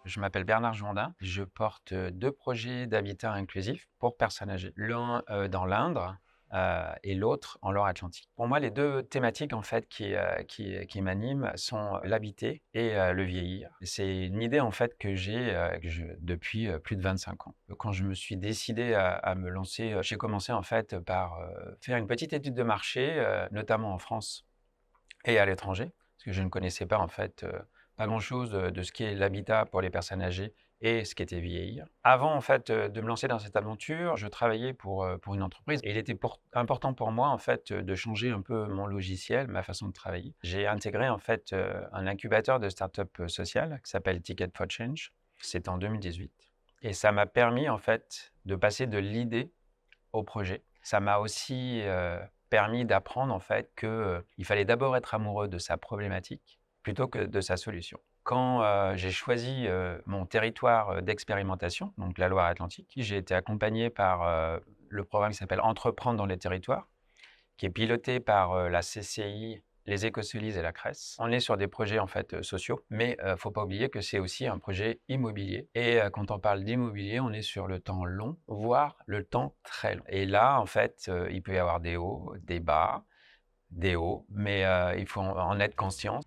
Je m'appelle Bernard Jourdain. Je porte 2 projets d'habitat inclusif pour personnes âgées. L'un, dans l'Indre, et l'autre en Loire-Atlantique. Pour moi, les 2 thématiques en fait qui m'animent sont l'habiter et le vieillir. C'est une idée en fait que j'ai, depuis, plus de 25 ans. Quand je me suis décidé à me lancer, j'ai commencé en fait par, faire une petite étude de marché, notamment en France et à l'étranger, parce que je ne connaissais pas en fait, pas grand-chose de ce qu'est l'habitat pour les personnes âgées et ce qu'était vieillir. Avant en fait, de me lancer dans cette aventure, je travaillais pour une entreprise et il était important pour moi en fait, de changer un peu mon logiciel, ma façon de travailler. J'ai intégré en fait, un incubateur de start-up, sociales qui s'appelle Ticket for Change. C'était en 2018 et ça m'a permis en fait de passer de l'idée au projet. Ça m'a aussi, permis d'apprendre en fait que, il fallait d'abord être amoureux de sa problématique plutôt que de sa solution. Quand, j'ai choisi, mon territoire, d'expérimentation, donc la Loire-Atlantique, j'ai été accompagné par, le programme qui s'appelle Entreprendre dans les territoires, qui est piloté par, la CCI, les Écossolises et la CRES. On est sur des projets en fait, sociaux, mais faut pas oublier que c'est aussi un projet immobilier et quand on parle d'immobilier, on est sur le temps long, voire le temps très long et là, en fait, il peut y avoir des hauts, des bas, des hauts, mais il faut en être conscient.